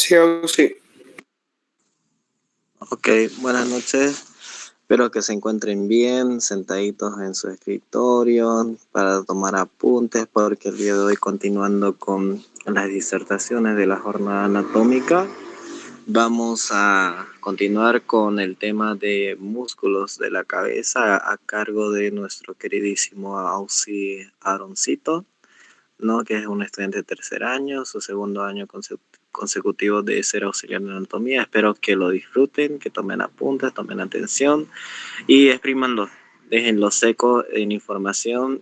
Sí, sí. Ok, buenas noches. Espero que se encuentren bien, sentaditos en su escritorio para tomar apuntes, porque el día de hoy, continuando con las disertaciones de la jornada anatómica, vamos a continuar con el tema de músculos de la cabeza a cargo de nuestro queridísimo Ausi Aroncito, ¿no? Que es un estudiante de tercer año, su segundo año consecutivo de ser auxiliar de anatomía. Espero que lo disfruten, que tomen apuntes, tomen atención y exprímanlo, déjenlo seco en información.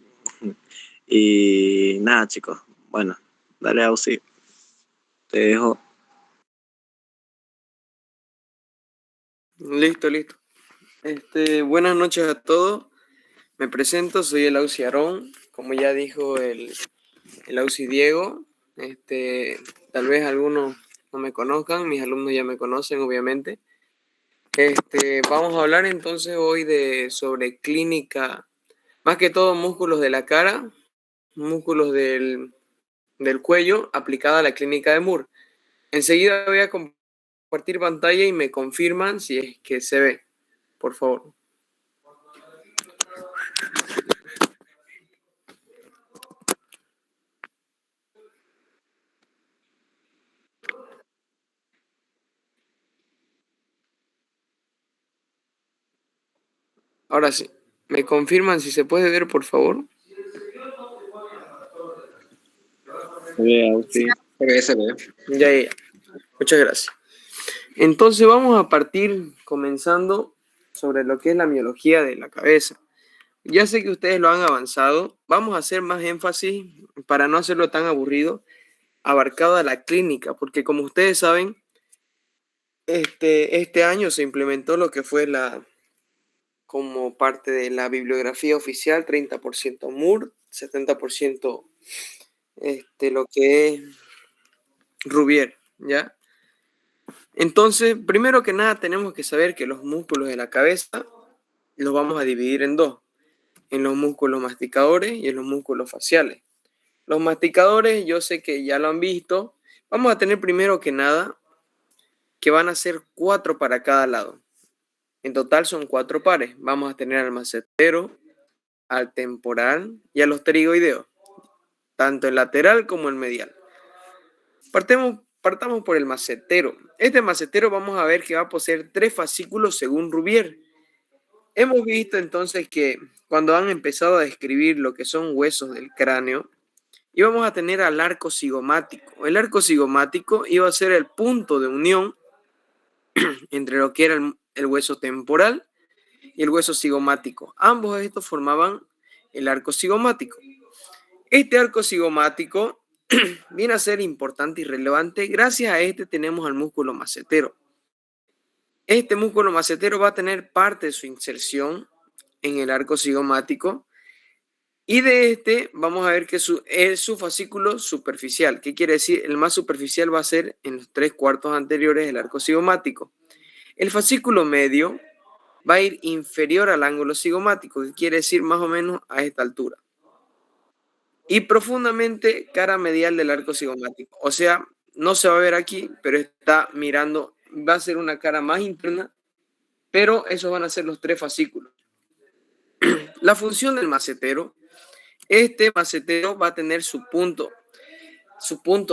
Y nada, chicos, bueno, dale, Ausi, te dejo. Listo. Buenas noches a todos. Me presento, soy el Ausi Aarón, como ya dijo el Ausi Diego. Tal vez algunos no me conozcan, mis alumnos ya me conocen, obviamente. Vamos a hablar entonces hoy sobre clínica, más que todo músculos de la cara, músculos del cuello, aplicada a la clínica de Moore. Enseguida voy a compartir pantalla y me confirman si es que se ve, por favor. Ahora sí, ¿me confirman si se puede ver, por favor? Se ve, Ausi. Se ve. Ya. Muchas gracias. Entonces vamos a partir comenzando sobre lo que es la miología de la cabeza. Ya sé que ustedes lo han avanzado. Vamos a hacer más énfasis, para no hacerlo tan aburrido, abarcado a la clínica, porque como ustedes saben, este año se implementó lo que fue como parte de la bibliografía oficial, 30% Moore, 70% lo que es Rubier, ¿ya? Entonces, primero que nada, tenemos que saber que los músculos de la cabeza los vamos a dividir en dos, en los músculos masticadores y en los músculos faciales. Los masticadores, yo sé que ya lo han visto. Vamos a tener primero que nada que van a ser 4 para cada lado. En total son 4 pares. Vamos a tener al macetero, al temporal y a los pterigoideos, tanto el lateral como el medial. Partamos por el macetero. Este macetero vamos a ver que va a poseer 3 fascículos según Rubier. Hemos visto entonces que cuando han empezado a describir lo que son huesos del cráneo, íbamos a tener al arco cigomático. El arco cigomático iba a ser el punto de unión entre lo que era el hueso temporal y el hueso cigomático. Ambos estos formaban el arco cigomático. Este arco cigomático viene a ser importante y relevante. Gracias a este tenemos al músculo macetero. Este músculo macetero va a tener parte de su inserción en el arco cigomático y de este vamos a ver que es su fascículo superficial. ¿Qué quiere decir? El más superficial va a ser en los 3/4 anteriores del arco cigomático. El fascículo medio va a ir inferior al ángulo cigomático, que quiere decir más o menos a esta altura. Y profundamente cara medial del arco cigomático. O sea, no se va a ver aquí, pero está mirando, va a ser una cara más interna, pero esos van a ser los 3 fascículos. La función del macetero, este macetero va a tener su punto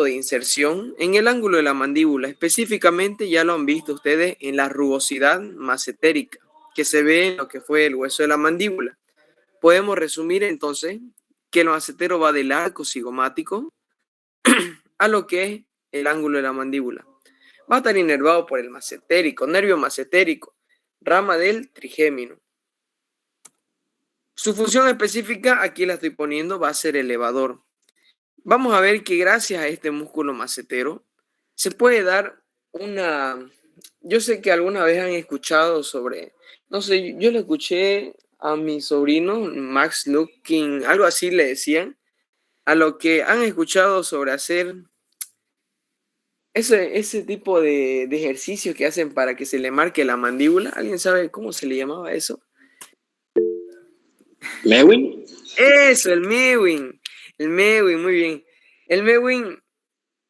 de inserción en el ángulo de la mandíbula. Específicamente ya lo han visto ustedes en la rugosidad macetérica que se ve en lo que fue el hueso de la mandíbula. Podemos resumir entonces que el macetero va del arco cigomático a lo que es el ángulo de la mandíbula. Va a estar inervado por el macetérico, nervio macetérico, rama del trigémino. Su función específica, aquí la estoy poniendo, va a ser elevador. Vamos a ver que gracias a este músculo macetero se puede dar yo sé que alguna vez han escuchado sobre, no sé, yo le escuché a mi sobrino, Max Looking, algo así le decían, a lo que han escuchado sobre hacer ese tipo de ejercicios que hacen para que se le marque la mandíbula. ¿Alguien sabe cómo se le llamaba eso? ¿Mewing? Eso, el mewing. El mewing, muy bien. El mewing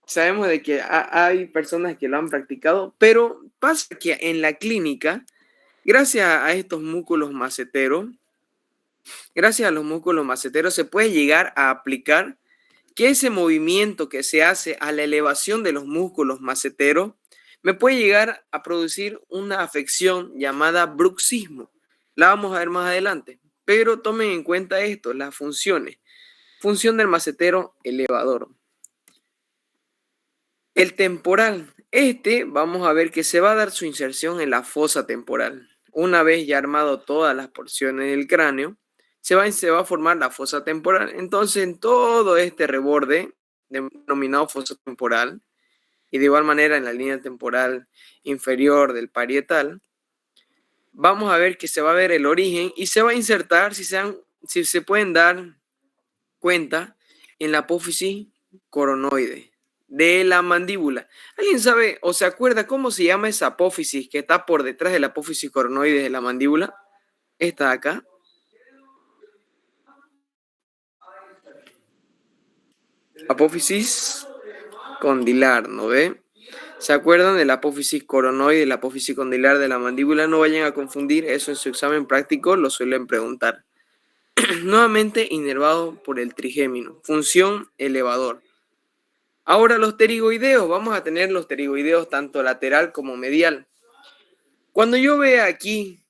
sabemos de que hay personas que lo han practicado, pero pasa que en la clínica, gracias a estos músculos maceteros, gracias a los músculos maceteros se puede llegar a aplicar que ese movimiento que se hace a la elevación de los músculos maceteros me puede llegar a producir una afección llamada bruxismo. La vamos a ver más adelante, pero tomen en cuenta esto, las funciones. Función del macetero elevador. El temporal. Vamos a ver que se va a dar su inserción en la fosa temporal. Una vez ya armado todas las porciones del cráneo, se va a formar la fosa temporal. Entonces, en todo este reborde, denominado fosa temporal, y de igual manera en la línea temporal inferior del parietal, vamos a ver que se va a ver el origen y se va a insertar, si se pueden dar cuenta, en la apófisis coronoide de la mandíbula. ¿Alguien sabe o se acuerda cómo se llama esa apófisis que está por detrás de la apófisis coronoide de la mandíbula? Esta de acá. Apófisis condilar, ¿no ve? ¿Se acuerdan de la apófisis coronoide y la apófisis condilar de la mandíbula? No vayan a confundir, eso en su examen práctico lo suelen preguntar. Nuevamente inervado por el trigémino. Función elevador. Ahora los pterigoideos, vamos a tener los pterigoideos tanto lateral como medial. Cuando yo vea aquí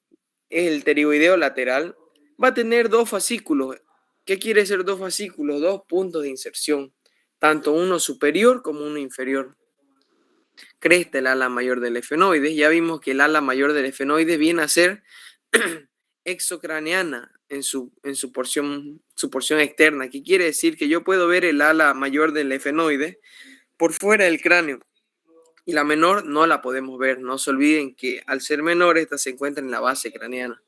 el pterigoideo lateral, va a tener dos fascículos. ¿Qué quiere decir dos fascículos? Dos puntos de inserción, tanto uno superior como uno inferior. Cresta el ala mayor del efenoide. Ya vimos que el ala mayor del efenoide viene a ser exocraneana en su porción externa, que quiere decir que yo puedo ver el ala mayor del efenoide por fuera del cráneo y la menor no la podemos ver. No se olviden que al ser menor esta se encuentra en la base craneana.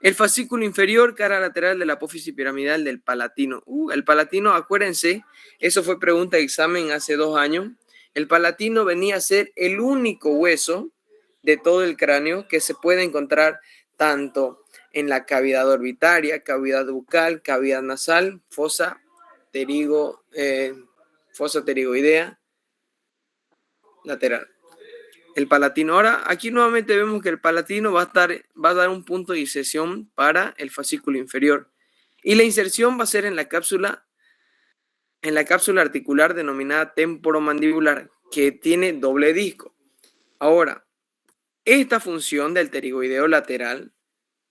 El fascículo inferior, cara lateral de la apófisis piramidal del palatino. El palatino, acuérdense, eso fue pregunta de examen hace 2 años. El palatino venía a ser el único hueso de todo el cráneo que se puede encontrar tanto en la cavidad orbitaria, cavidad bucal, cavidad nasal, fosa pterigoidea lateral. El palatino. Ahora, aquí nuevamente vemos que el palatino va a dar un punto de inserción para el fascículo inferior. Y la inserción va a ser en la cápsula articular denominada temporomandibular, que tiene doble disco. Ahora, esta función del pterigoideo lateral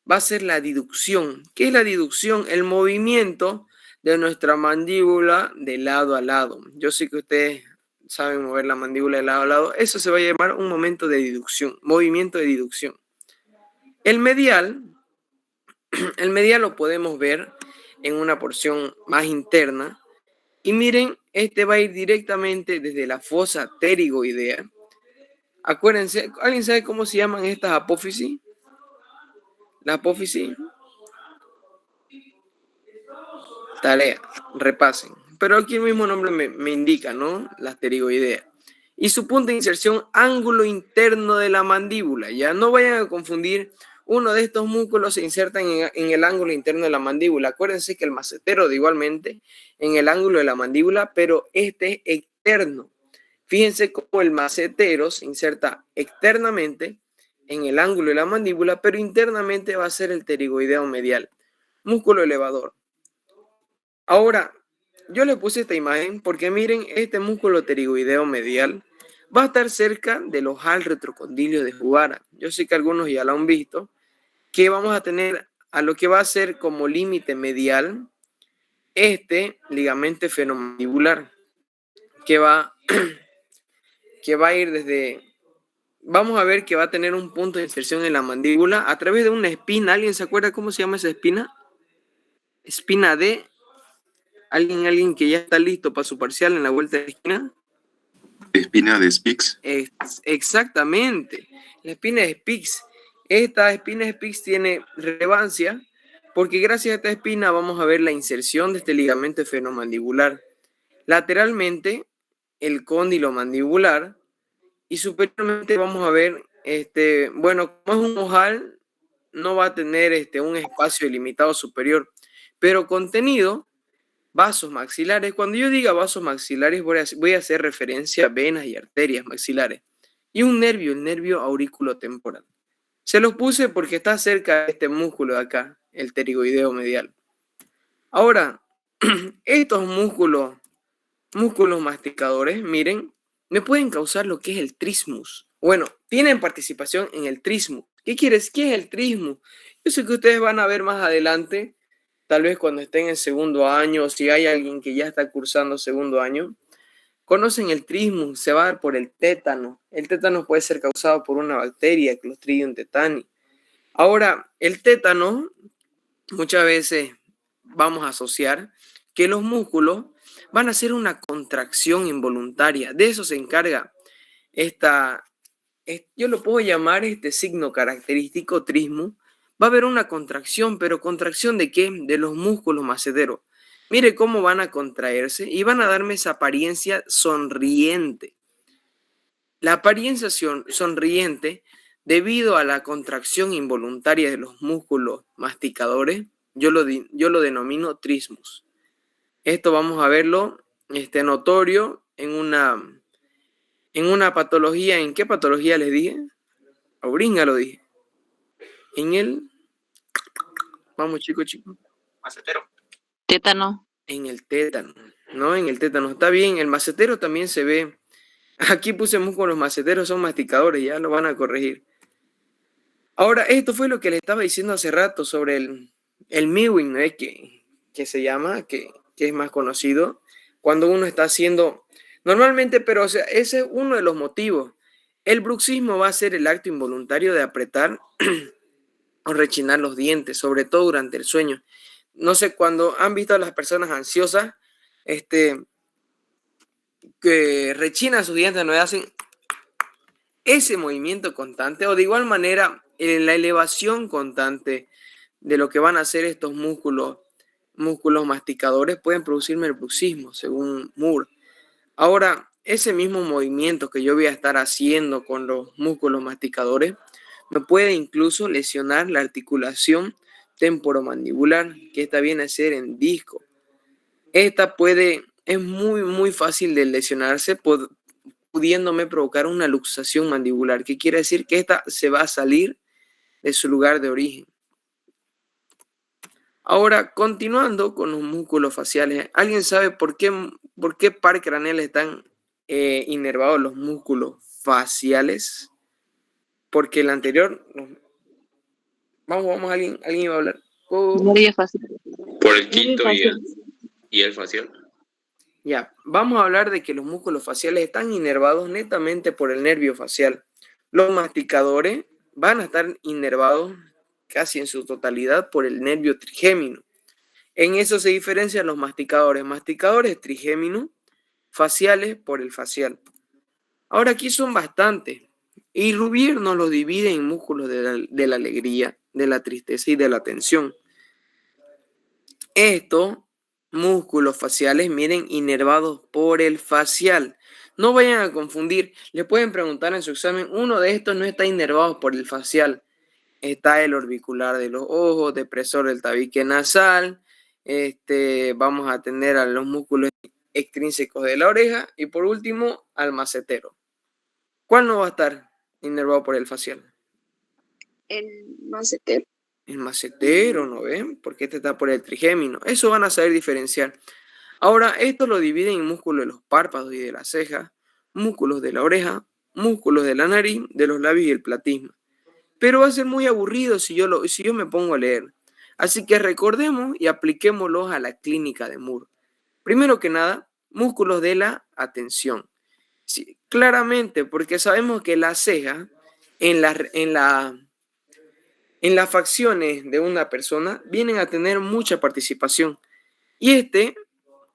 va a ser la diducción. ¿Qué es la diducción? El movimiento de nuestra mandíbula de lado a lado. Yo sé que ustedes saben mover la mandíbula de lado a lado. Eso se va a llamar un momento de diducción, movimiento de diducción. El medial lo podemos ver en una porción más interna. Y miren, este va a ir directamente desde la fosa pterigoidea. Acuérdense, ¿alguien sabe cómo se llaman estas apófisis? La apófisis. Tarea, repasen. Pero aquí el mismo nombre me indica, ¿no? La pterigoidea. Y su punto de inserción, ángulo interno de la mandíbula. Ya no vayan a confundir, uno de estos músculos se insertan en el ángulo interno de la mandíbula. Acuérdense que el macetero igualmente en el ángulo de la mandíbula, pero este es externo. Fíjense cómo el macetero se inserta externamente en el ángulo de la mandíbula, pero internamente va a ser el pterigoideo medial. Músculo elevador. Ahora, yo le puse esta imagen porque miren, este músculo pterigoideo medial va a estar cerca del ojal retrocondilio de Jugara. Yo sé que algunos ya lo han visto, que vamos a tener a lo que va a ser como límite medial este ligamento fenomandibular, que va a ir desde, vamos a ver que va a tener un punto de inserción en la mandíbula a través de una espina. ¿Alguien se acuerda cómo se llama esa espina? Espina de... ¿Alguien que ya está listo para su parcial en la vuelta de la esquina? Espina de Spix. Exactamente, la espina de Spix. Esta espina de Spix tiene relevancia porque gracias a esta espina vamos a ver la inserción de este ligamento fenomandibular. Lateralmente, el cóndilo mandibular y superiormente vamos a ver, bueno, como es un ojal, no va a tener un espacio delimitado superior, pero contenido vasos maxilares. Cuando yo diga vasos maxilares, voy a hacer referencia a venas y arterias maxilares. Y un nervio, el nervio auriculotemporal. Se los puse porque está cerca de este músculo de acá, el pterigoideo medial. Ahora, estos músculos masticadores, miren, me pueden causar lo que es el trismus. Bueno, tienen participación en el trismus. ¿Qué quieres? ¿Qué es el trismus? Yo sé que ustedes van a ver más adelante, tal vez cuando estén en segundo año, o si hay alguien que ya está cursando segundo año, conocen el trismus, se va a dar por el tétano. El tétano puede ser causado por una bacteria, Clostridium tetani. Ahora, el tétano, muchas veces vamos a asociar que los músculos van a hacer una contracción involuntaria. De eso se encarga yo lo puedo llamar este signo característico trismus. Va a haber una contracción, pero ¿contracción de qué? De los músculos maceteros. Mire cómo van a contraerse y van a darme esa apariencia sonriente. La apariencia sonriente, debido a la contracción involuntaria de los músculos masticadores, yo lo denomino trismus. Esto vamos a verlo notorio en una patología. ¿En qué patología les dije? Auringa lo dije. Vamos chicos. Macetero. Tétano. En el tétano, ¿no? En el tétano. Está bien, el macetero también se ve. Aquí puse músculos maceteros, son masticadores, ya lo van a corregir. Ahora, esto fue lo que les estaba diciendo hace rato sobre el mewing, ¿no? que se llama, que es más conocido, cuando uno está haciendo, normalmente, pero o sea, ese es uno de los motivos. El bruxismo va a ser el acto involuntario de apretar o rechinar los dientes, sobre todo durante el sueño. No sé, cuando han visto a las personas ansiosas, que rechinan sus dientes, no hacen ese movimiento constante, o de igual manera en la elevación constante de lo que van a hacer estos músculos masticadores pueden producirme el bruxismo, según Moore. Ahora, ese mismo movimiento que yo voy a estar haciendo con los músculos masticadores me puede incluso lesionar la articulación temporomandibular, que esta viene a ser en disco. Es muy, muy fácil de lesionarse, pudiéndome provocar una luxación mandibular, que quiere decir que esta se va a salir de su lugar de origen. Ahora, continuando con los músculos faciales, ¿alguien sabe por qué par craneal están inervados los músculos faciales? Porque el anterior... Vamos, ¿alguien iba a hablar? Nervio facial. Por el quinto y el facial. Ya, vamos a hablar de que los músculos faciales están inervados netamente por el nervio facial. Los masticadores van a estar inervados casi en su totalidad por el nervio trigémino. En eso se diferencian los masticadores trigéminos, faciales por el facial. Ahora aquí son bastantes. Y Rubier nos los divide en músculos de la alegría, de la tristeza y de la tensión. Estos músculos faciales, miren, inervados por el facial. No vayan a confundir. Le pueden preguntar en su examen, uno de estos no está inervado por el facial. Está el orbicular de los ojos, depresor del tabique nasal. Vamos a tener a los músculos extrínsecos de la oreja y por último al macetero. ¿Cuál no va a estar inervado por el facial? El macetero. El macetero, ¿no ven? Porque este está por el trigémino. Eso van a saber diferenciar. Ahora, esto lo dividen en músculos de los párpados y de las cejas, músculos de la oreja, músculos de la nariz, de los labios y el platisma. Pero va a ser muy aburrido si yo me pongo a leer. Así que recordemos y apliquémoslos a la clínica de Moore. Primero que nada, músculos de la atención. Sí, claramente, porque sabemos que la ceja en las facciones de una persona vienen a tener mucha participación. Y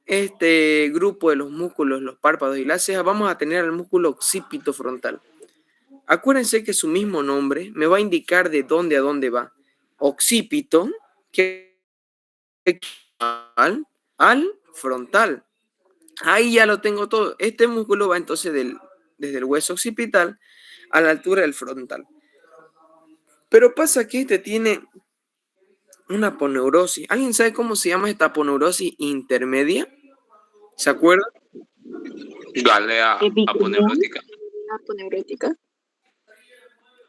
este grupo de los músculos, los párpados y las cejas, vamos a tener el músculo occipito frontal. Acuérdense que su mismo nombre me va a indicar de dónde a dónde va. Occipito, que al frontal. Ahí ya lo tengo todo. Este músculo va entonces desde el hueso occipital a la altura del frontal. Pero pasa que tiene una aponeurosis. ¿Alguien sabe cómo se llama esta aponeurosis intermedia? ¿Se acuerda? Galea aponeurótica. Aponeurótica.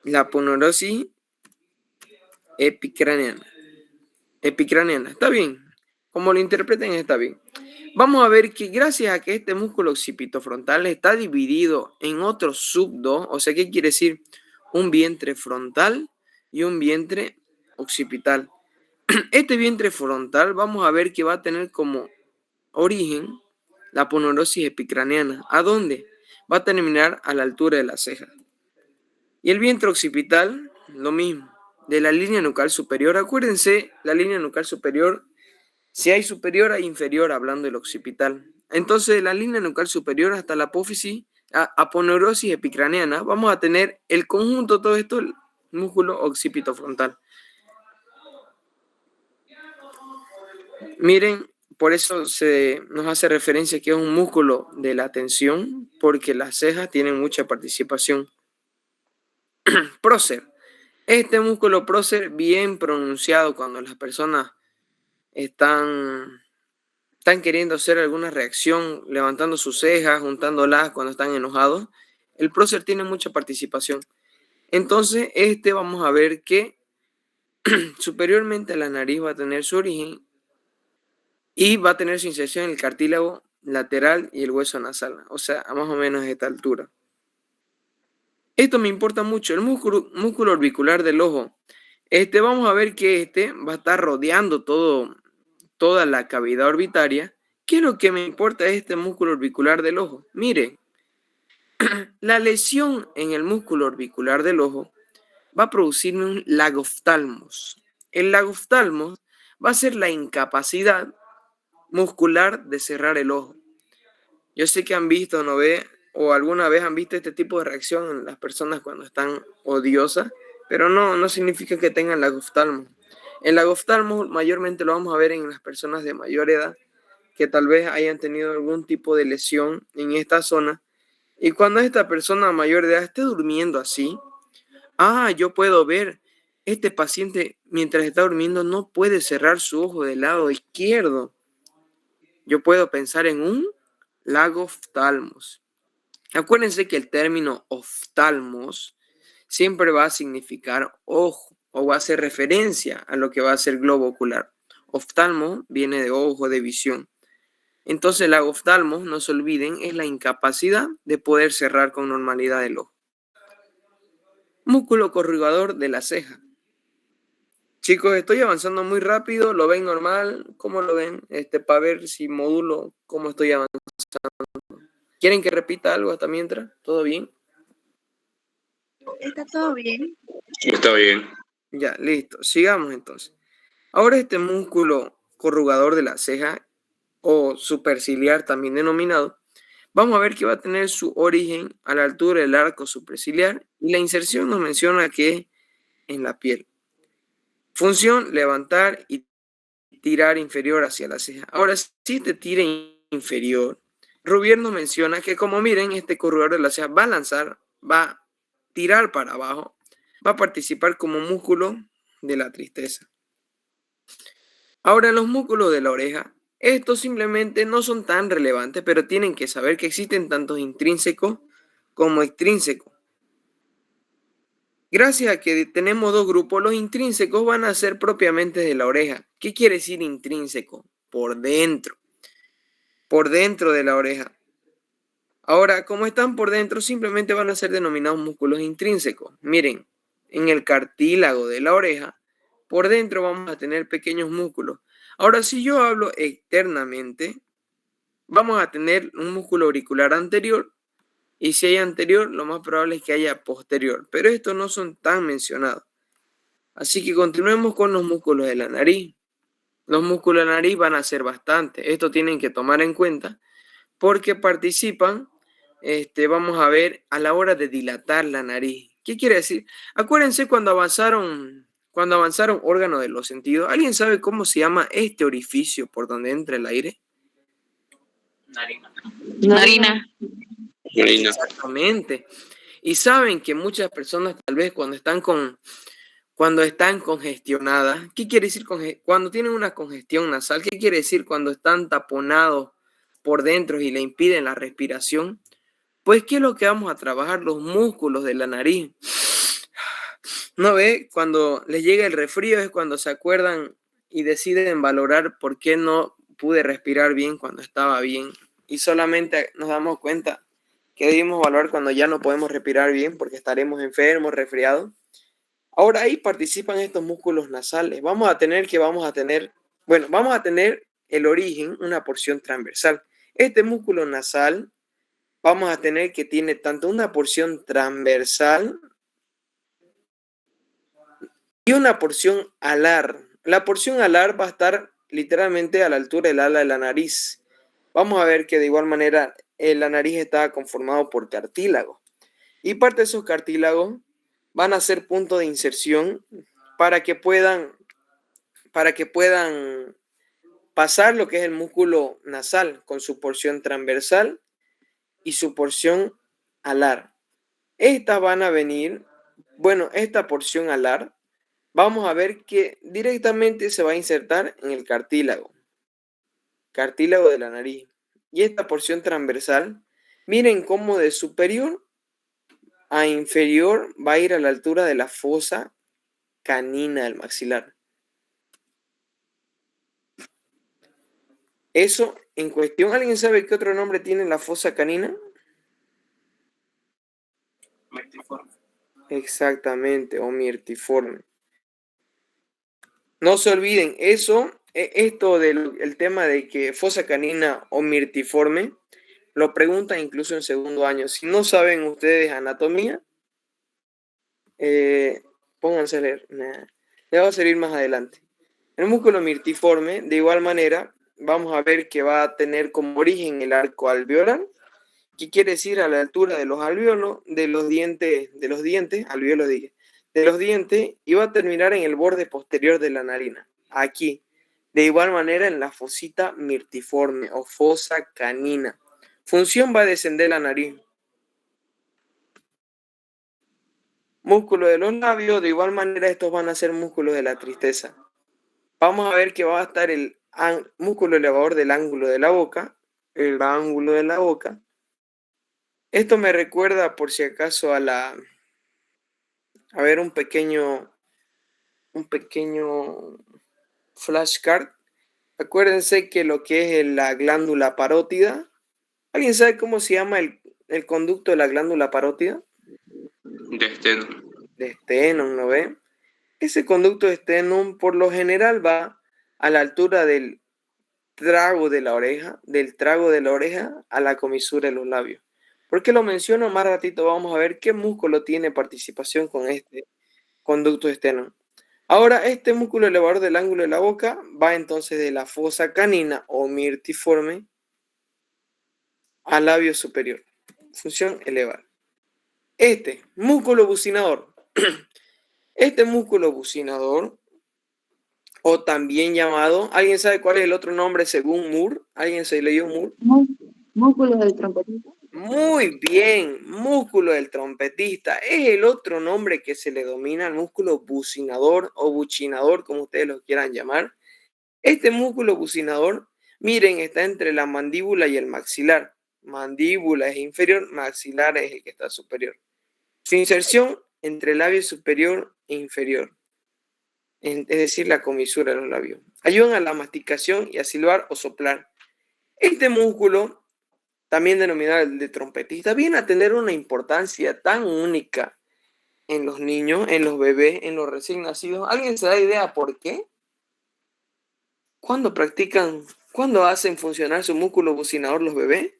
La aponeurosis epicraniana. Epicraniana, está bien. Como lo interpreten está bien. Vamos a ver que gracias a que este músculo occipitofrontal está dividido en otros subdos, o sea, ¿qué quiere decir? Un vientre frontal y un vientre occipital. Este vientre frontal vamos a ver que va a tener como origen la aponeurosis epicraniana. ¿A dónde? Va a terminar a la altura de la ceja. Y el vientre occipital, lo mismo, de la línea nucal superior. Acuérdense, la línea nucal superior, si hay superior hay inferior, hablando del occipital. Entonces, de la línea nucal superior hasta la apófisis, aponeurosis epicraniana, vamos a tener el conjunto de todo esto, el músculo occipitofrontal. Miren, por eso se nos hace referencia que es un músculo de la atención, porque las cejas tienen mucha participación. Prócer. Este músculo prócer bien pronunciado cuando las personas están queriendo hacer alguna reacción, levantando sus cejas, juntándolas cuando están enojados. El prócer tiene mucha participación. Entonces, vamos a ver que superiormente a la nariz va a tener su origen y va a tener su inserción en el cartílago lateral y el hueso nasal, o sea, a más o menos a esta altura. Esto me importa mucho, el músculo orbicular del ojo. Vamos a ver que va a estar rodeando toda la cavidad orbitaria. ¿Qué es lo que me importa de este músculo orbicular del ojo? Mire, la lesión en el músculo orbicular del ojo va a producir un lagoftalmos. El lagoftalmos va a ser la incapacidad muscular de cerrar el ojo. Yo sé que han visto, ¿no ve? O alguna vez han visto este tipo de reacción en las personas cuando están odiosas, pero no significa que tengan lagoftalmos. El lagoftalmos mayormente lo vamos a ver en las personas de mayor edad que tal vez hayan tenido algún tipo de lesión en esta zona. Y cuando esta persona mayor de edad esté durmiendo así, yo puedo ver, este paciente mientras está durmiendo no puede cerrar su ojo del lado izquierdo. Yo puedo pensar en un lagoftalmos. Acuérdense que el término oftalmos siempre va a significar ojo o va a hacer referencia a lo que va a ser globo ocular. Oftalmo viene de ojo, de visión. Entonces el lagoftalmos, no se olviden, es la incapacidad de poder cerrar con normalidad el ojo. Músculo corrugador de la ceja. Chicos, estoy avanzando muy rápido, ¿lo ven normal? ¿Cómo lo ven? Para ver si modulo cómo estoy avanzando. ¿Quieren que repita algo hasta mientras? ¿Todo bien? Está todo bien. Está bien. Ya, listo. Sigamos entonces. Ahora este músculo corrugador de la ceja, o superciliar también denominado, vamos a ver que va a tener su origen a la altura del arco superciliar y la inserción nos menciona que es en la piel. Función, levantar y tirar inferior hacia la ceja. Ahora, si te tira inferior, Rubier nos menciona que, como miren, este corredor de la ceja va a lanzar, va a tirar para abajo, va a participar como músculo de la tristeza. Ahora, los músculos de la oreja, estos simplemente no son tan relevantes, pero tienen que saber que existen tantos intrínsecos como extrínsecos. Gracias a que tenemos dos grupos, los intrínsecos van a ser propiamente de la oreja. ¿Qué quiere decir intrínseco? Por dentro de la oreja. Ahora, como están por dentro, simplemente van a ser denominados músculos intrínsecos. Miren, en el cartílago de la oreja, por dentro vamos a tener pequeños músculos. Ahora, si yo hablo externamente, vamos a tener un músculo auricular anterior. Y si hay anterior, lo más probable es que haya posterior. Pero estos no son tan mencionados. Así que continuemos con los músculos de la nariz. Los músculos de la nariz van a ser bastantes. Esto tienen que tomar en cuenta porque participan, vamos a ver, a la hora de dilatar la nariz. ¿Qué quiere decir? Acuérdense cuando avanzaron órganos de los sentidos. ¿Alguien sabe cómo se llama este orificio por donde entra el aire? Narina. Exactamente. Y saben que muchas personas tal vez cuando están con cuando están congestionadas. ¿Qué quiere decir cuando tienen una congestión nasal? ¿Qué quiere decir cuando están taponados por dentro y le impiden la respiración? Pues, ¿qué es lo que vamos a trabajar? Los músculos de la nariz. ¿No ve? Cuando les llega el resfrío es cuando se acuerdan y deciden valorar por qué no pude respirar bien cuando estaba bien. Y solamente nos damos cuenta que debemos valorar cuando ya no podemos respirar bien porque estaremos enfermos, resfriados. Ahora ahí participan estos músculos nasales. Vamos a tener el origen, una porción transversal. Este músculo nasal, vamos a tener que tiene tanto una porción transversal y una porción alar. La porción alar va a estar literalmente a la altura del ala de la nariz. Vamos a ver que de igual manera la nariz está conformado por cartílagos. Y parte de esos cartílagos van a ser punto de inserción para que puedan pasar lo que es el músculo nasal con su porción transversal y su porción alar. Estas van a venir, esta porción alar, vamos a ver que directamente se va a insertar en el cartílago de la nariz. Y esta porción transversal, miren cómo de superior a inferior va a ir a la altura de la fosa canina del maxilar. Eso en cuestión. ¿Alguien sabe qué otro nombre tiene la fosa canina? Mirtiforme. Exactamente, o mirtiforme. No se olviden, esto del tema de que fosa canina o mirtiforme, lo preguntan incluso en segundo año. Si no saben ustedes anatomía, pónganse a leer. Les va a servir más adelante. El músculo mirtiforme, de igual manera, vamos a ver que va a tener como origen el arco alveolar, que quiere decir a la altura de los alvéolos, de los dientes, y va a terminar en el borde posterior de la narina, aquí. De igual manera en la fosita mirtiforme o fosa canina. Función va a descender la nariz. Músculo de los labios, de igual manera estos van a ser músculos de la tristeza. Vamos a ver que va a estar el músculo elevador del ángulo de la boca, el ángulo de la boca. Esto me recuerda por si acaso a ver un pequeño flashcard. Acuérdense que lo que es la glándula parótida. ¿Alguien sabe cómo se llama el conducto de la glándula parótida? De Steno. De Stenum, ¿no ve? Ese conducto de Stenum por lo general va a la altura del trago de la oreja a la comisura de los labios. ¿Por qué lo menciono? Más ratito vamos a ver qué músculo tiene participación con este conducto de Stenum. Ahora, este músculo elevador del ángulo de la boca va entonces de la fosa canina o mirtiforme al labio superior. Función elevar. Este músculo bucinador. Este músculo bucinador, o también llamado, ¿alguien sabe cuál es el otro nombre según Moore? ¿Alguien se leyó Moore? Músculos del trompetista. Muy bien, músculo del trompetista. Es el otro nombre que se le domina al músculo bucinador o buchinador, como ustedes lo quieran llamar. Este músculo bucinador, miren, está entre la mandíbula y el maxilar. Mandíbula es inferior, maxilar es el que está superior. Su inserción entre el labio superior e inferior, es decir, la comisura de los labios. Ayudan a la masticación y a silbar o soplar. Este músculo, también denominado el de trompetista, viene a tener una importancia tan única en los niños, en los bebés, en los recién nacidos. ¿Alguien se da idea por qué? ¿Cuándo hacen funcionar su músculo bucinador los bebés?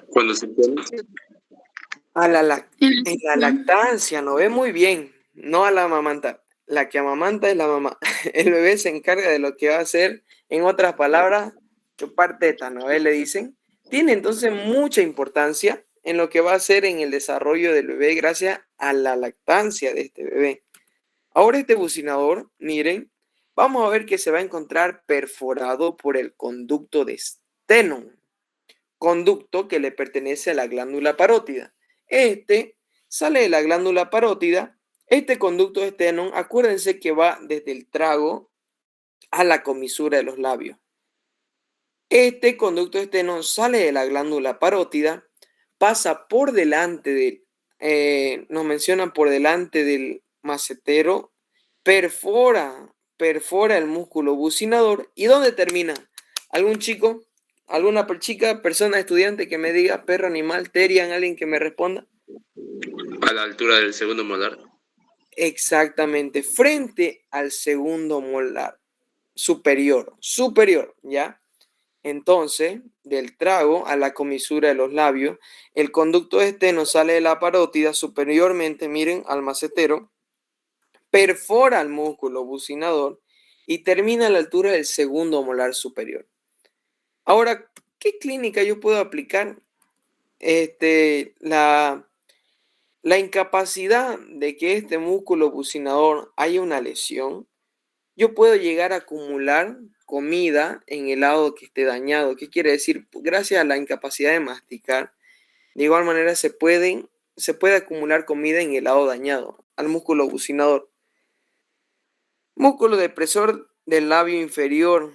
Cuando se pone. En la lactancia, ¿no ve? Muy bien. No a la amamantar. La que amamanta es la mamá. El bebé se encarga de lo que va a hacer, en otras palabras, chupar teta, ¿no ve? Le dicen. Tiene entonces mucha importancia en lo que va a hacer en el desarrollo del bebé gracias a la lactancia de este bebé. Ahora este bucinador, miren, vamos a ver que se va a encontrar perforado por el conducto de Stenum, conducto que le pertenece a la glándula parótida. Este sale de la glándula parótida Este conducto externo, acuérdense que va desde el trago a la comisura de los labios. Este conducto externo sale de la glándula parótida, pasa por delante nos mencionan por delante del macetero, perfora el músculo bucinador. ¿Y dónde termina? ¿Algún chico? ¿Alguna chica, persona, estudiante que me diga, perro, animal, terian, alguien que me responda? A la altura del segundo molar. Exactamente, frente al segundo molar superior, ¿ya? Entonces, del trago a la comisura de los labios, el conducto externo sale de la parótida superiormente, miren, al macetero, perfora el músculo bucinador y termina a la altura del segundo molar superior. Ahora, ¿qué clínica yo puedo aplicar? La incapacidad de que este músculo bucinador haya una lesión, yo puedo llegar a acumular comida en el lado que esté dañado. ¿Qué quiere decir? Gracias a la incapacidad de masticar, de igual manera se puede acumular comida en el lado dañado, al músculo bucinador. Músculo depresor del labio inferior,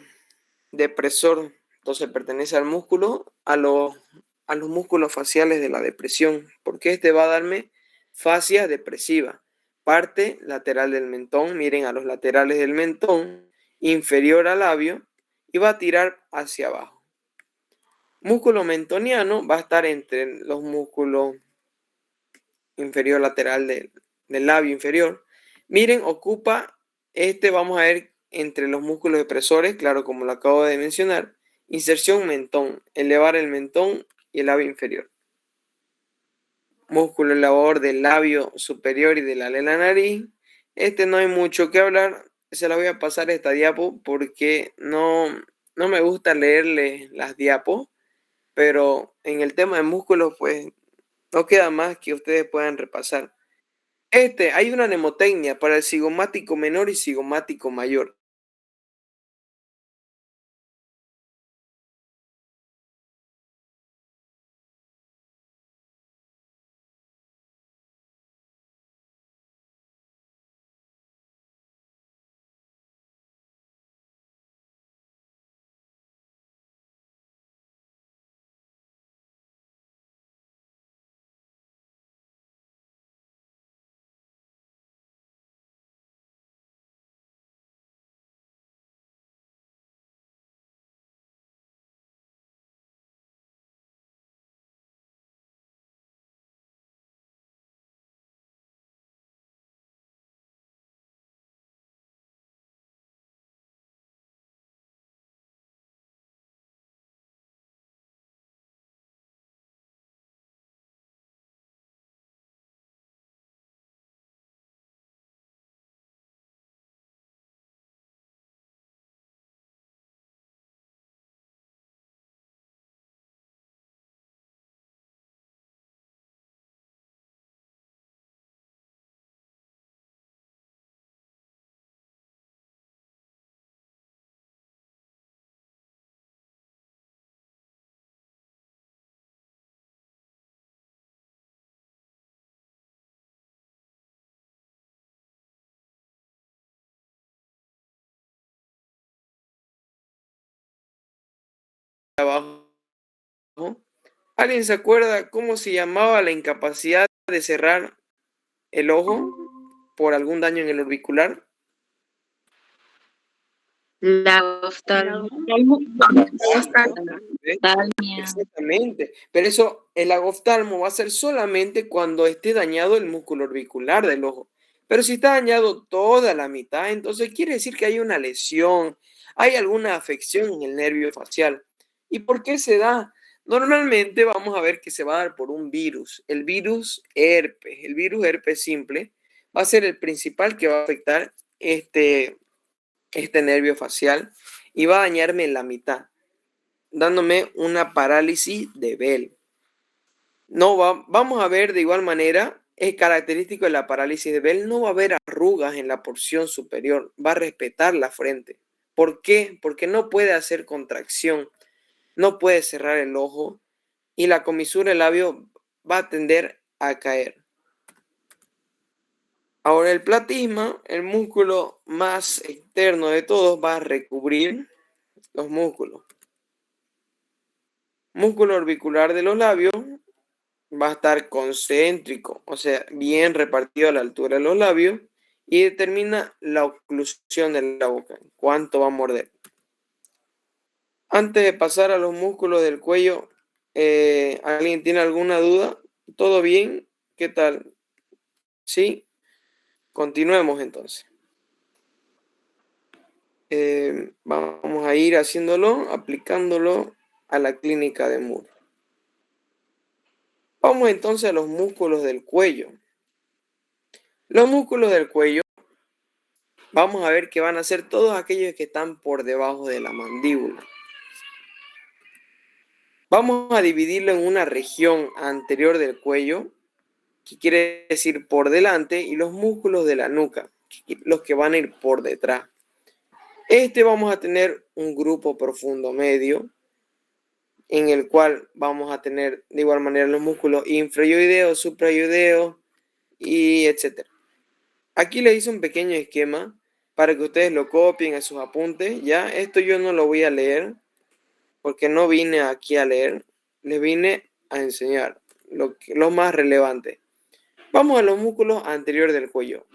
depresor, entonces pertenece al músculo, a los músculos faciales de la depresión, porque este va a darme fascia depresiva. Parte lateral del mentón, miren a los laterales del mentón, inferior al labio, y va a tirar hacia abajo. Músculo mentoniano va a estar entre los músculos inferior lateral del labio inferior. Miren, ocupa vamos a ver entre los músculos depresores, claro, como lo acabo de mencionar. Inserción mentón, elevar el mentón y el labio inferior. Músculo elevador del labio superior y de la nariz. No hay mucho que hablar, se la voy a pasar esta diapo porque no me gusta leerle las diapos, pero en el tema de músculos pues no queda más que ustedes puedan repasar. Hay una mnemotecnia para el cigomático menor y cigomático mayor. Abajo. ¿Alguien se acuerda cómo se llamaba la incapacidad de cerrar el ojo por algún daño en el orbicular? La oftalmia. Exactamente, pero eso, el agoftalmo va a ser solamente cuando esté dañado el músculo orbicular del ojo. Pero si está dañado toda la mitad, entonces quiere decir que hay una lesión, hay alguna afección en el nervio facial. ¿Y por qué se da? Normalmente vamos a ver que se va a dar por un virus, el virus herpes simple, va a ser el principal que va a afectar este nervio facial y va a dañarme en la mitad, dándome una parálisis de Bell. Vamos a ver de igual manera, es característico de la parálisis de Bell, no va a haber arrugas en la porción superior, va a respetar la frente. ¿Por qué? Porque no puede hacer contracción, no puede cerrar el ojo y la comisura del labio va a tender a caer. Ahora el platisma, el músculo más externo de todos, va a recubrir los músculos. Músculo orbicular de los labios va a estar concéntrico, o sea, bien repartido a la altura de los labios y determina la oclusión de la boca, cuánto va a morder. Antes de pasar a los músculos del cuello, ¿alguien tiene alguna duda? ¿Todo bien? ¿Qué tal? ¿Sí? Continuemos entonces. Vamos a ir haciéndolo, aplicándolo a la clínica de Moore. Vamos entonces a los músculos del cuello. Los músculos del cuello, vamos a ver que van a ser todos aquellos que están por debajo de la mandíbula. Vamos a dividirlo en una región anterior del cuello, que quiere decir por delante, y los músculos de la nuca, los que van a ir por detrás. Vamos a tener un grupo profundo medio, en el cual vamos a tener de igual manera los músculos infrayoideos, suprayoideos y etcétera. Aquí les hice un pequeño esquema para que ustedes lo copien a sus apuntes. Ya, esto yo no lo voy a leer porque no vine aquí a leer, les vine a enseñar lo más relevante. Vamos a los músculos anteriores del cuello.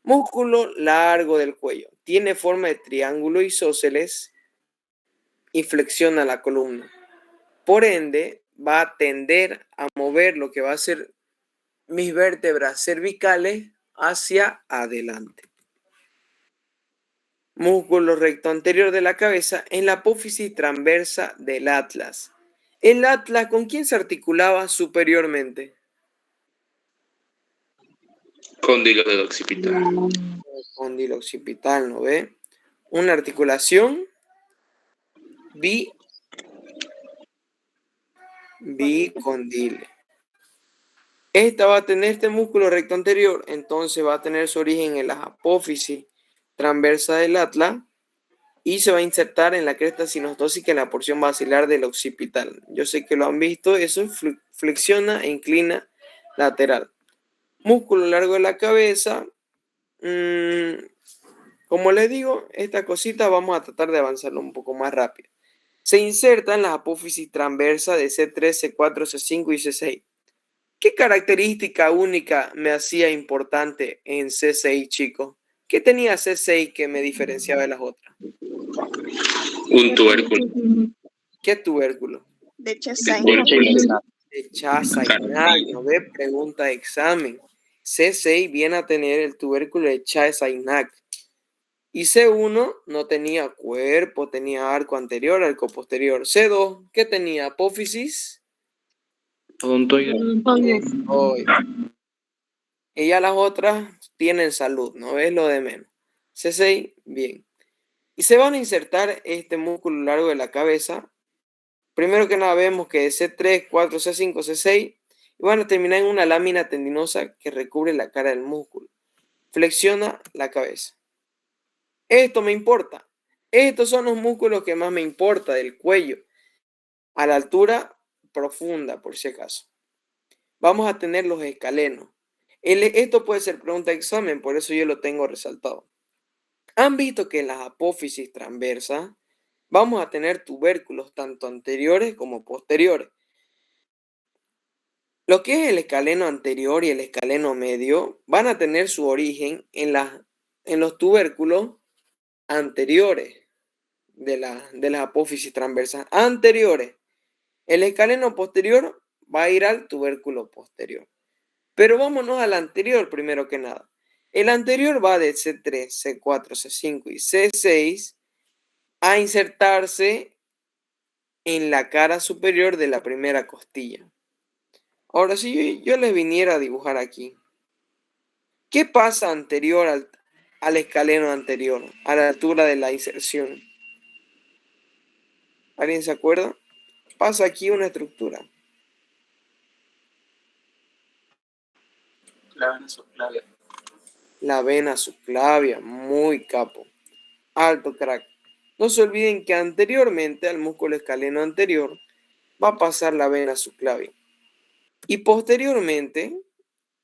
Músculo largo del cuello. Tiene forma de triángulo isósceles y flexiona la columna. Por ende, va a tender a mover lo que va a ser mis vértebras cervicales hacia adelante. Músculo recto anterior de la cabeza en la apófisis transversa del atlas. ¿El atlas con quién se articulaba superiormente? Cóndilo del occipital. Cóndilo occipital, ¿no ve? Una articulación bicondile. Esta va a tener este músculo recto anterior, entonces va a tener su origen en la apófisis transversa del atlas y se va a insertar en la cresta sinostósica en la porción basilar del occipital. Yo sé que lo han visto, eso flexiona e inclina lateral. Músculo largo de la cabeza. Como les digo, esta cosita vamos a tratar de avanzarlo un poco más rápido. Se inserta en la apófisis transversa de C3, C4, C5 y C6. ¿Qué característica única me hacía importante en C6, chicos? ¿Qué tenía C6 que me diferenciaba de las otras? Un tubérculo. ¿Qué tubérculo? De Chassain. De Chassaignac, ¿no ve? Pregunta de examen. C6 viene a tener el tubérculo de Chassaignac. Y C1 no tenía cuerpo, tenía arco anterior, arco posterior. C2, ¿qué tenía? Apófisis. Odontoide. Y ya las otras tienen salud, ¿no ves? Lo de menos. C6, bien. Y se van a insertar este músculo largo de la cabeza. Primero que nada vemos que de C3, 4, C5, C6 y van a terminar en una lámina tendinosa que recubre la cara del músculo. Flexiona la cabeza. Esto me importa. Estos son los músculos que más me importa del cuello, a la altura profunda, por si acaso. Vamos a tener los escalenos. Esto puede ser pregunta de examen, por eso yo lo tengo resaltado. Han visto que en las apófisis transversas vamos a tener tubérculos tanto anteriores como posteriores. Lo que es el escaleno anterior y el escaleno medio van a tener su origen en los tubérculos anteriores de las apófisis transversas. Anteriores. El escaleno posterior va a ir al tubérculo posterior. Pero vámonos al anterior primero que nada. El anterior va de C3, C4, C5 y C6 a insertarse en la cara superior de la primera costilla. Ahora, si yo les viniera a dibujar aquí, ¿qué pasa anterior al escaleno anterior, a la altura de la inserción? ¿Alguien se acuerda? Pasa aquí una estructura. La vena subclavia. La vena subclavia, muy capo. Alto crack. No se olviden que anteriormente al músculo escaleno anterior va a pasar la vena subclavia. Y posteriormente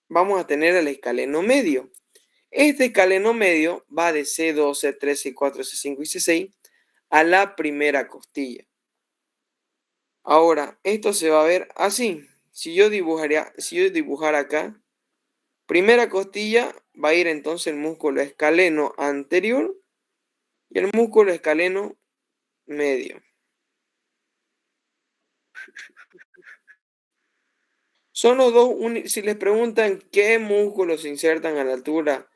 vamos a tener el escaleno medio. Este escaleno medio va de C2, C3, C4, C5 y C6 a la primera costilla. Ahora, esto se va a ver así. Si yo dibujara acá, primera costilla va a ir entonces el músculo escaleno anterior y el músculo escaleno medio. Son los dos, si les preguntan qué músculos se insertan a la altura,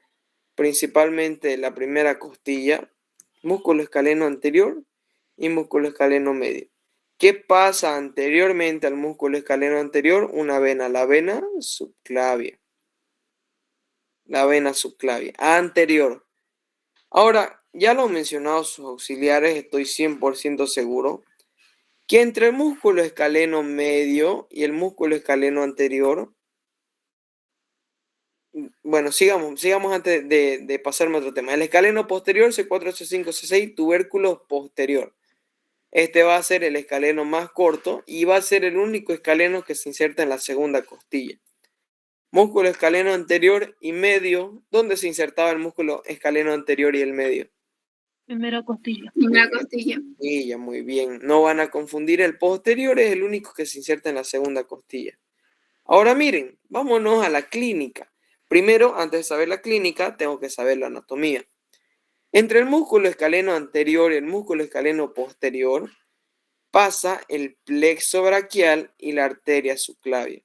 principalmente la primera costilla, músculo escaleno anterior y músculo escaleno medio. ¿Qué pasa anteriormente al músculo escaleno anterior? Una vena, la vena subclavia. La vena subclavia, anterior. Ahora, ya lo han mencionado sus auxiliares, estoy 100% seguro que entre el músculo escaleno medio y el músculo escaleno anterior, bueno, sigamos antes de pasarme a otro tema. El escaleno posterior, C4, C5, C6, tubérculo posterior. Este va a ser el escaleno más corto y va a ser el único escaleno que se inserta en la segunda costilla. Músculo escaleno anterior y medio. ¿Dónde se insertaba el músculo escaleno anterior y el medio? Primera costilla. Primera costilla. Y ya, muy bien. No van a confundir, el posterior es el único que se inserta en la segunda costilla. Ahora miren, vámonos a la clínica. Primero, antes de saber la clínica, tengo que saber la anatomía. Entre el músculo escaleno anterior y el músculo escaleno posterior pasa el plexo braquial y la arteria subclavia.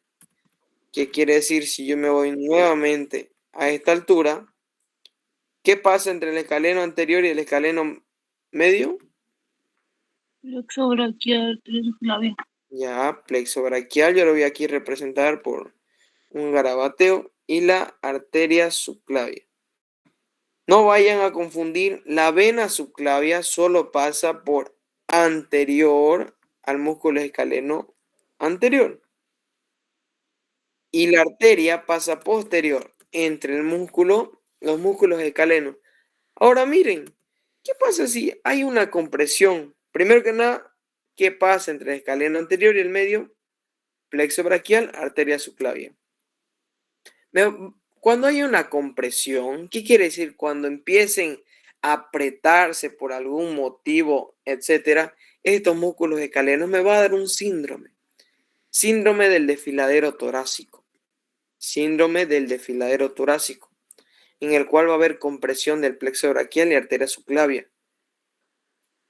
¿Qué quiere decir? Si yo me voy nuevamente a esta altura, ¿qué pasa entre el escaleno anterior y el escaleno medio? Plexo braquial, arteria subclavia. Ya, plexo braquial, yo lo voy aquí a representar por un garabateo, y la arteria subclavia. No vayan a confundir, la vena subclavia solo pasa por anterior al músculo escaleno anterior. Y la arteria pasa posterior entre los músculos escalenos. Ahora miren, ¿qué pasa si hay una compresión? Primero que nada, ¿qué pasa entre el escaleno anterior y el medio? Plexo braquial, arteria subclavia. Cuando hay una compresión, ¿qué quiere decir? Cuando empiecen a apretarse por algún motivo, etcétera, estos músculos escalenos me va a dar un síndrome. Síndrome del desfiladero torácico. Síndrome del desfiladero torácico, en el cual va a haber compresión del plexo braquial y arteria subclavia.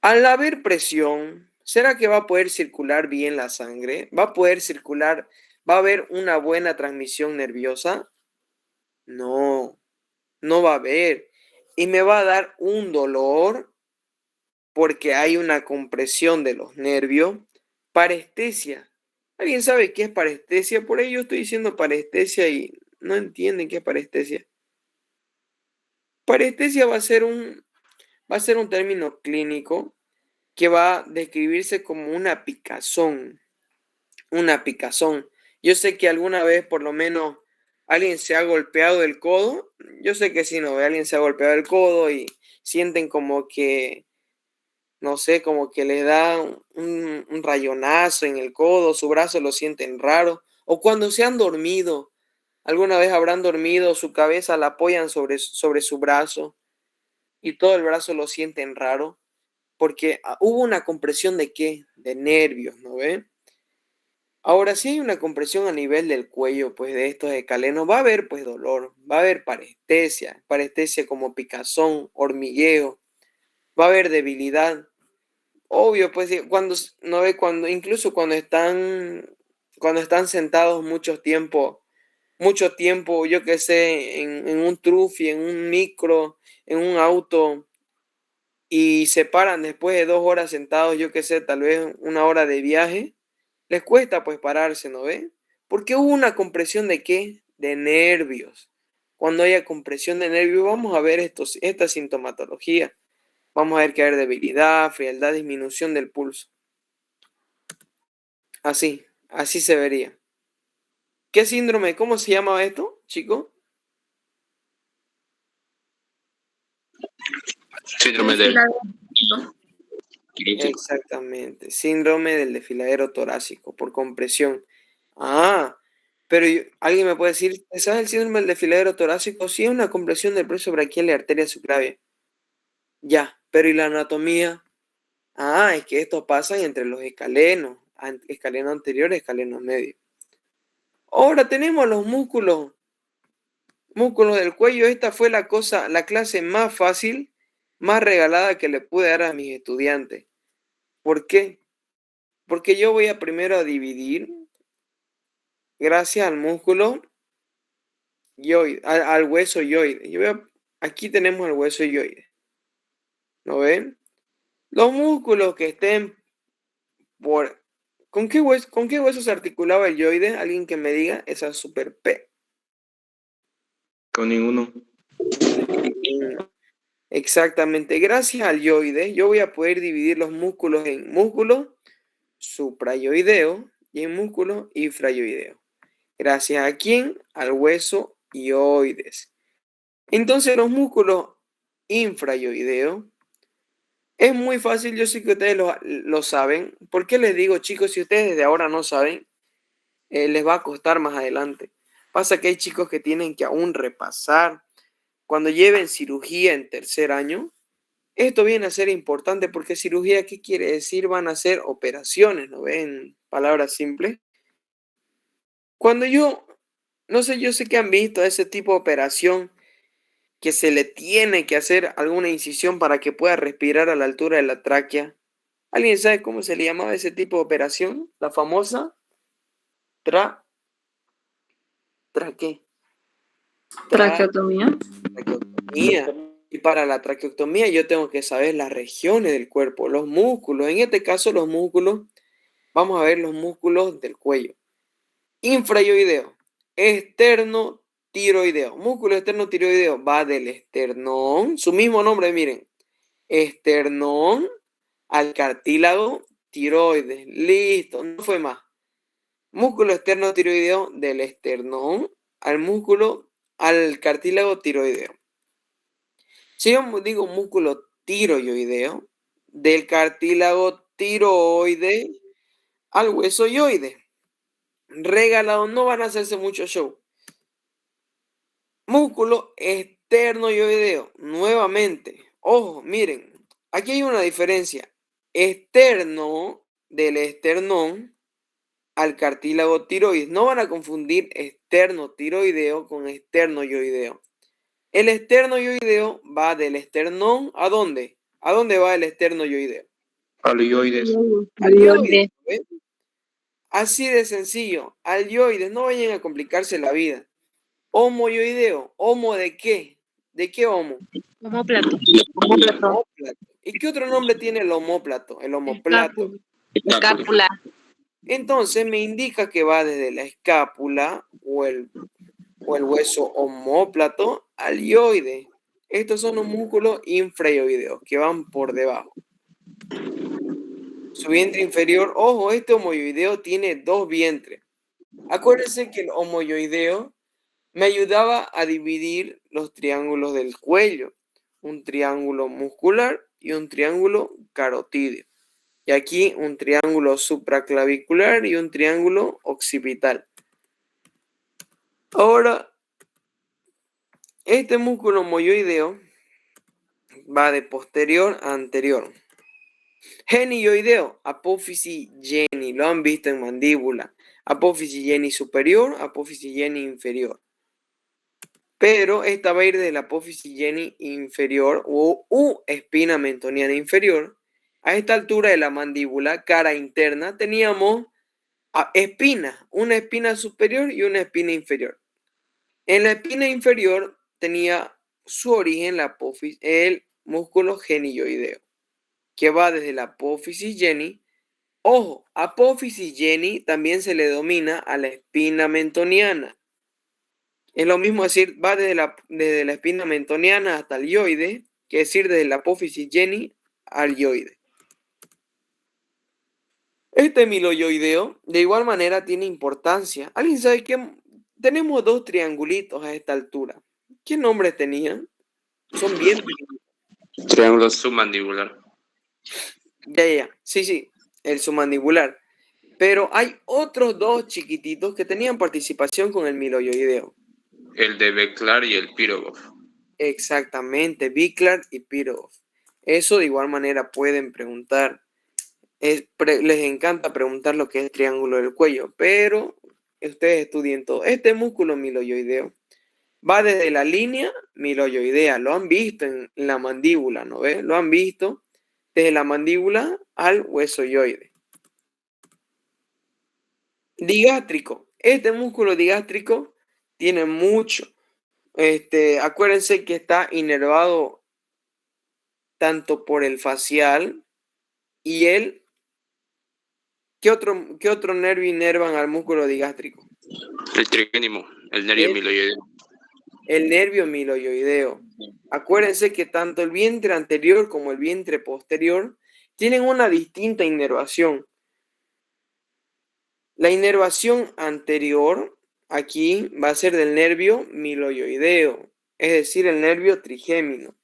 Al haber presión, ¿será que va a poder circular bien la sangre? ¿Va a poder circular? ¿Va a haber una buena transmisión nerviosa? No, no va a haber. Y me va a dar un dolor porque hay una compresión de los nervios. Parestesia. ¿Alguien sabe qué es parestesia? Por ahí yo estoy diciendo parestesia y no entienden qué es parestesia. Parestesia va a ser un término clínico que va a describirse como una picazón. Una picazón. Yo sé que alguna vez por lo menos alguien se ha golpeado el codo. Yo sé que sí, no, alguien se ha golpeado el codo y sienten como que, no sé, como que les da un rayonazo en el codo, su brazo lo sienten raro. O cuando se han dormido, alguna vez habrán dormido, su cabeza la apoyan sobre su brazo y todo el brazo lo sienten raro. Porque hubo una compresión de ¿qué? De nervios, ¿no ve? Ahora, si hay una compresión a nivel del cuello, pues de estos escalenos, va a haber pues dolor, va a haber parestesia como picazón, hormigueo, va a haber debilidad. Obvio, pues no ve incluso cuando están sentados mucho tiempo, yo qué sé, en un trufi, en un micro, en un auto, y se paran después de 2 horas sentados, yo qué sé, tal vez 1 hora de viaje, les cuesta pues pararse, ¿no ve? Porque hubo una compresión de ¿qué? De nervios. Cuando haya compresión de nervios, vamos a ver esta sintomatología. Vamos a ver que hay debilidad, frialdad, disminución del pulso. Así se vería. ¿Qué síndrome? ¿Cómo se llama esto, chico? Síndrome del quirúrgico. Exactamente. Síndrome del desfiladero torácico por compresión. Ah, Pero alguien me puede decir, ¿sabes el síndrome del desfiladero torácico? Sí, es una compresión del plexo braquial y arteria subclavia. Ya, pero ¿y la anatomía? Ah, es que esto pasa entre los escalenos anteriores, escalenos medios. Ahora tenemos los músculos del cuello. Esta fue la clase más fácil, más regalada que le pude dar a mis estudiantes. ¿Por qué? Porque yo voy a primero a dividir, gracias al músculo yoide, al hueso yoide. Aquí tenemos el hueso yoide. ¿Lo ven? Los músculos que estén por... ¿Con qué hueso se articulaba el yoide? Alguien que me diga, esa super P. Con ninguno. Exactamente. Gracias al yoide, yo voy a poder dividir los músculos en músculos suprayoideo y en músculos infrayoideo. Gracias a quién? Al hueso yoides. Entonces los músculos infrayoideo es muy fácil, yo sé que ustedes lo saben. ¿Por qué les digo, chicos, si ustedes desde ahora no saben, les va a costar más adelante? Pasa que hay chicos que tienen que aún repasar. Cuando lleven cirugía en tercer año, esto viene a ser importante porque cirugía, ¿qué quiere decir? Van a hacer operaciones, ¿no ven? Palabras simples. Cuando no sé, yo sé que han visto ese tipo de operación que se le tiene que hacer alguna incisión para que pueda respirar a la altura de la tráquea. ¿Alguien sabe cómo se le llamaba ese tipo de operación? La famosa ¿qué? Traqueotomía. Traqueotomía. Y para la traqueotomía yo tengo que saber las regiones del cuerpo, los músculos. En este caso los músculos, vamos a ver los músculos del cuello. Infrayoideo, esternotiroideo. Músculo esternotiroideo va del esternón, su mismo nombre, miren. Esternón al cartílago tiroides. Listo, no fue más. Músculo esternotiroideo del esternón al cartílago tiroideo. Si yo digo músculo tiroideo, del cartílago tiroide al hueso yoide. Regalado, no van a hacerse mucho show. Músculo esternoyoideo, nuevamente. Ojo, miren, aquí hay una diferencia. Externo del esternón al cartílago tiroides. No van a confundir esternotiroideo con esternoyoideo. El esternoyoideo va del esternón ¿a dónde? ¿A dónde va el esternoyoideo? Al yoides. Al yoides. ¿Ven? Así de sencillo. Al yoides. No vayan a complicarse la vida. Homoyoideo. ¿Homo de qué? ¿De qué homo? Homóplato. Homóplato. ¿Y qué otro nombre tiene el homóplato? El homoplato. Escápula. Entonces me indica que va desde la escápula o el hueso homóplato al yoide. Estos son los músculos infrayoideos que van por debajo. Su vientre inferior, ojo, este homoyoideo tiene dos vientres. Acuérdense que el homoyoideo me ayudaba a dividir los triángulos del cuello, un triángulo muscular y un triángulo carotídeo. Y aquí un triángulo supraclavicular y un triángulo occipital. Ahora, este músculo homoyoideo va de posterior a anterior. Genioideo, apófisis geni, lo han visto en mandíbula. Apófisis geni superior, apófisis geni inferior. Pero esta va a ir de la apófisis geni inferior u espina mentoniana inferior. A esta altura de la mandíbula, cara interna, teníamos espinas, una espina superior y una espina inferior. En la espina inferior tenía su origen el músculo genioideo, que va desde la apófisis geni. Ojo, apófisis geni también se le denomina a la espina mentoniana. Es lo mismo decir, va desde la espina mentoniana hasta el yoide, que decir desde la apófisis geni al yoide. Este miloyoideo, de igual manera, tiene importancia. ¿Alguien sabe qué? Tenemos dos triangulitos a esta altura. ¿Qué nombres tenían? Son bien pequeñitos. Triángulo submandibular. Ya. Sí, el submandibular. Pero hay otros dos chiquititos que tenían participación con el miloyoideo. El de Beklar y el Pirogov. Exactamente, Biklar y Pirogov. Eso de igual manera pueden preguntar. Les encanta preguntar lo que es triángulo del cuello, pero ustedes estudien todo. Este músculo miloyoideo va desde la línea miloyoidea. Lo han visto en la mandíbula, ¿no ves? Lo han visto desde la mandíbula al hueso yoide. Digástrico. Este músculo digástrico tiene mucho. Acuérdense que está inervado tanto por el facial y el... ¿Qué otro nervio inervan al músculo digástrico? El trigénimo, el nervio miloyoideo. El nervio miloyoideo. Acuérdense que tanto el vientre anterior como el vientre posterior tienen una distinta inervación. La inervación anterior aquí va a ser del nervio miloyoideo, es decir, el nervio trigémino.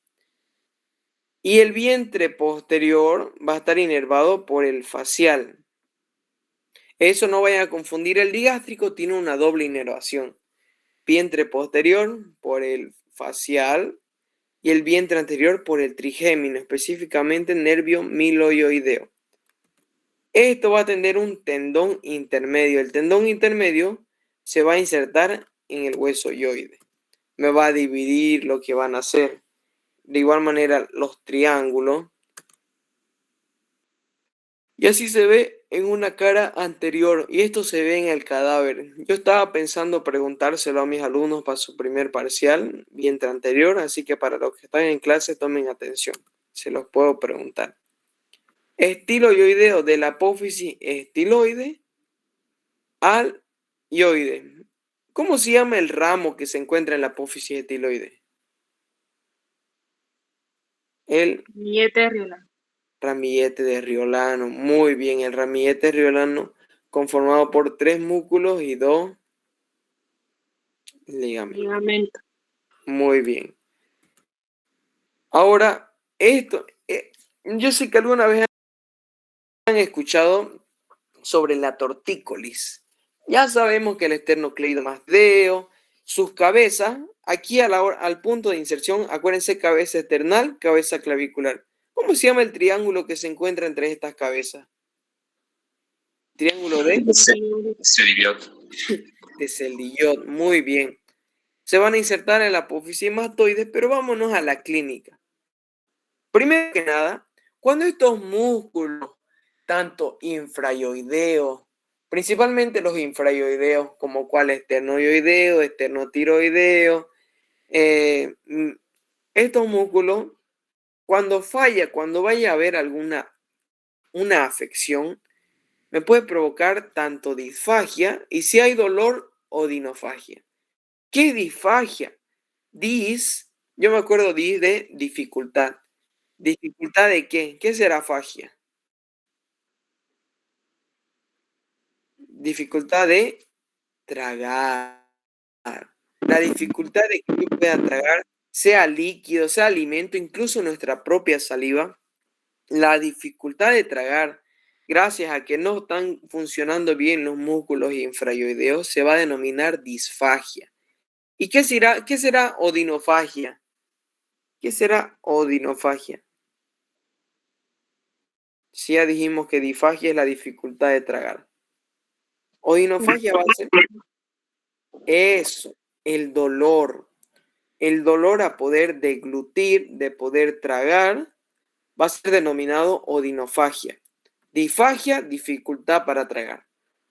Y el vientre posterior va a estar inervado por el facial. Eso no vayan a confundir, el digástrico tiene una doble inervación. Vientre posterior por el facial y el vientre anterior por el trigémino, específicamente el nervio miloyoideo. Esto va a tener un tendón intermedio. El tendón intermedio se va a insertar en el hueso yoide. Me va a dividir lo que van a hacer. De igual manera, los triángulos. Y así se ve en una cara anterior. Y esto se ve en el cadáver. Yo estaba pensando preguntárselo a mis alumnos para su primer parcial, vientre anterior. Así que para los que están en clase, tomen atención. Se los puedo preguntar. Estiloideo de la apófisis estiloide al yoide. ¿Cómo se llama el ramo que se encuentra en la apófisis estiloide? El Ramillete de Riolano. ramillete de Riolano. Muy bien, el ramillete de Riolano conformado por 3 músculos y 2 ligamentos. Ligamento. Muy bien. Ahora, esto, yo sé que alguna vez han escuchado sobre la tortícolis. Ya sabemos que el esternocleidomastoideo, sus cabezas, aquí al punto de inserción, acuérdense, cabeza esternal, cabeza clavicular. ¿Cómo se llama el triángulo que se encuentra entre estas cabezas? Triángulo de Sediliot. Selyott. Muy bien. Se van a insertar en la apófisis mastoides, pero vámonos a la clínica. Primero que nada, cuando estos músculos, tanto infrayoideos, principalmente los infrayoideos, como cuál esternoyoideo, esternotiroideo, estos músculos, cuando falla, cuando vaya a haber una afección, me puede provocar tanto disfagia y si hay dolor o dinofagia. ¿Qué es disfagia? Yo me acuerdo de dificultad. ¿Dificultad de qué? ¿Qué será fagia? Dificultad de tragar. La dificultad de que yo pueda tragar, sea líquido, sea alimento, incluso nuestra propia saliva. La dificultad de tragar, gracias a que no están funcionando bien los músculos infrayoideos, se va a denominar disfagia. ¿Y qué será odinofagia? ¿Qué será odinofagia? Si ya dijimos que disfagia es la dificultad de tragar. Odinofagia va a ser eso, el dolor. El dolor a poder deglutir, de poder tragar, va a ser denominado odinofagia. Disfagia, dificultad para tragar.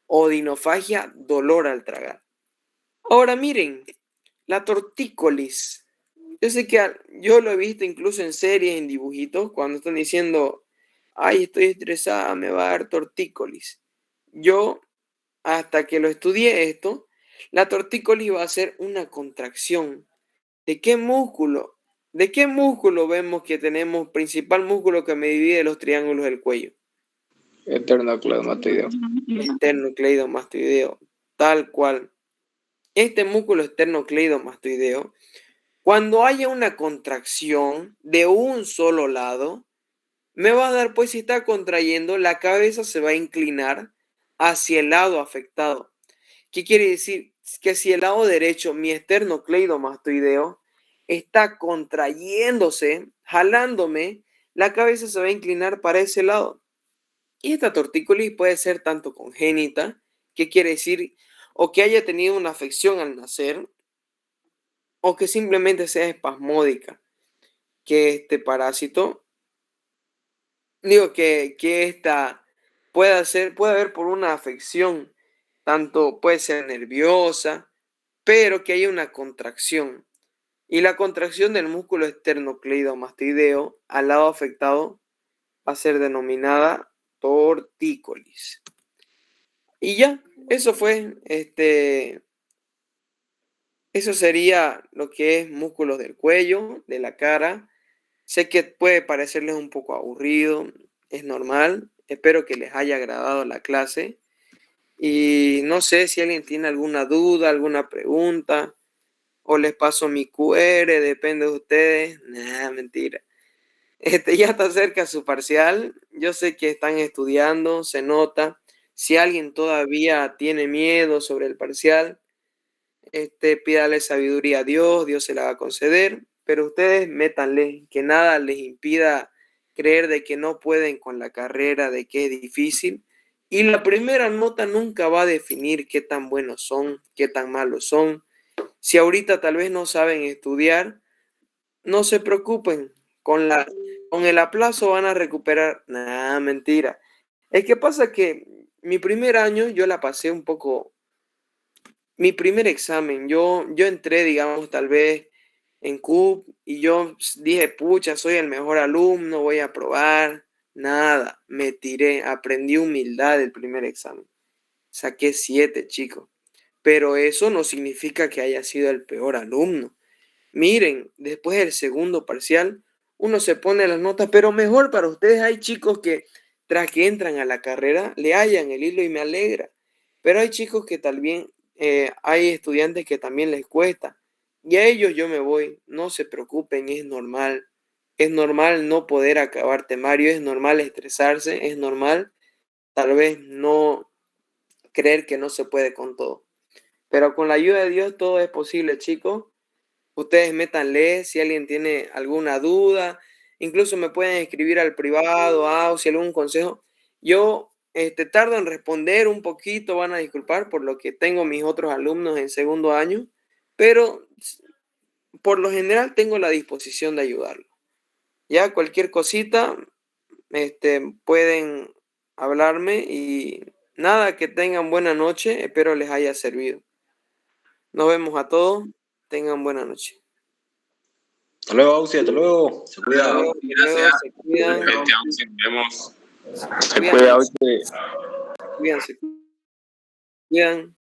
Odinofagia, dolor al tragar. Ahora miren, la tortícolis. Yo sé que yo lo he visto incluso en series, en dibujitos, cuando están diciendo, ay, estoy estresada, me va a dar tortícolis. Yo, hasta que lo estudié esto, la tortícolis va a ser una contracción. ¿De qué músculo? ¿De qué músculo vemos que tenemos principal músculo que me divide los triángulos del cuello? Esternocleidomastoideo. Esternocleidomastoideo, tal cual. Este músculo esternocleidomastoideo, cuando haya una contracción de un solo lado, me va a dar, pues si está contrayendo, la cabeza se va a inclinar hacia el lado afectado. ¿Qué quiere decir? Que si el lado derecho, mi esternocleidomastoideo, está contrayéndose, jalándome, la cabeza se va a inclinar para ese lado. Y esta tortícolis puede ser tanto congénita, que quiere decir, o que haya tenido una afección al nacer, o que simplemente sea espasmódica, que este parásito, que esta puede haber por una afección, tanto puede ser nerviosa, pero que haya una contracción. Y la contracción del músculo esternocleidomastoideo al lado afectado va a ser denominada tortícolis. Y ya, eso fue, eso sería lo que es músculos del cuello, de la cara. Sé que puede parecerles un poco aburrido, es normal. Espero que les haya agradado la clase. Y no sé si alguien tiene alguna duda, alguna pregunta, o les paso mi QR, depende de ustedes. Nah, mentira. Ya está cerca su parcial. Yo sé que están estudiando, se nota. Si alguien todavía tiene miedo sobre el parcial, pídale sabiduría a Dios, Dios se la va a conceder, pero ustedes métanle, que nada les impida creer de que no pueden con la carrera, de que es difícil. Y la primera nota nunca va a definir qué tan buenos son, qué tan malos son. Si ahorita tal vez no saben estudiar, no se preocupen, con el aplazo van a recuperar. Nada, mentira. Es que pasa que mi primer año yo la pasé un poco. Mi primer examen, yo entré, digamos, tal vez en CUP y yo dije, pucha, soy el mejor alumno, voy a aprobar. Nada, me tiré, aprendí humildad el primer examen. Saqué 7, chicos. Pero eso no significa que haya sido el peor alumno. Miren, después del segundo parcial, uno se pone las notas, pero mejor para ustedes hay chicos que tras que entran a la carrera le hallan el hilo y me alegra. Pero hay chicos que también, hay estudiantes que también les cuesta. Y a ellos yo me voy, no se preocupen, es normal. Es normal no poder acabar temario, es normal estresarse, es normal tal vez no creer que no se puede con todo. Pero con la ayuda de Dios todo es posible, chicos. Ustedes métanle si alguien tiene alguna duda, incluso me pueden escribir al privado, si algún consejo. Yo tardo en responder un poquito, van a disculpar por lo que tengo mis otros alumnos en segundo año, pero por lo general tengo la disposición de ayudarlos. Ya cualquier cosita, pueden hablarme y nada, que tengan buena noche, espero les haya servido. Nos vemos a todos, tengan buena noche. Hasta luego, Ausi, hasta luego. Se cuida. Hasta luego, se cuidan. Nos vemos. Se cuida, Ausi. Cuídense. Cuidan.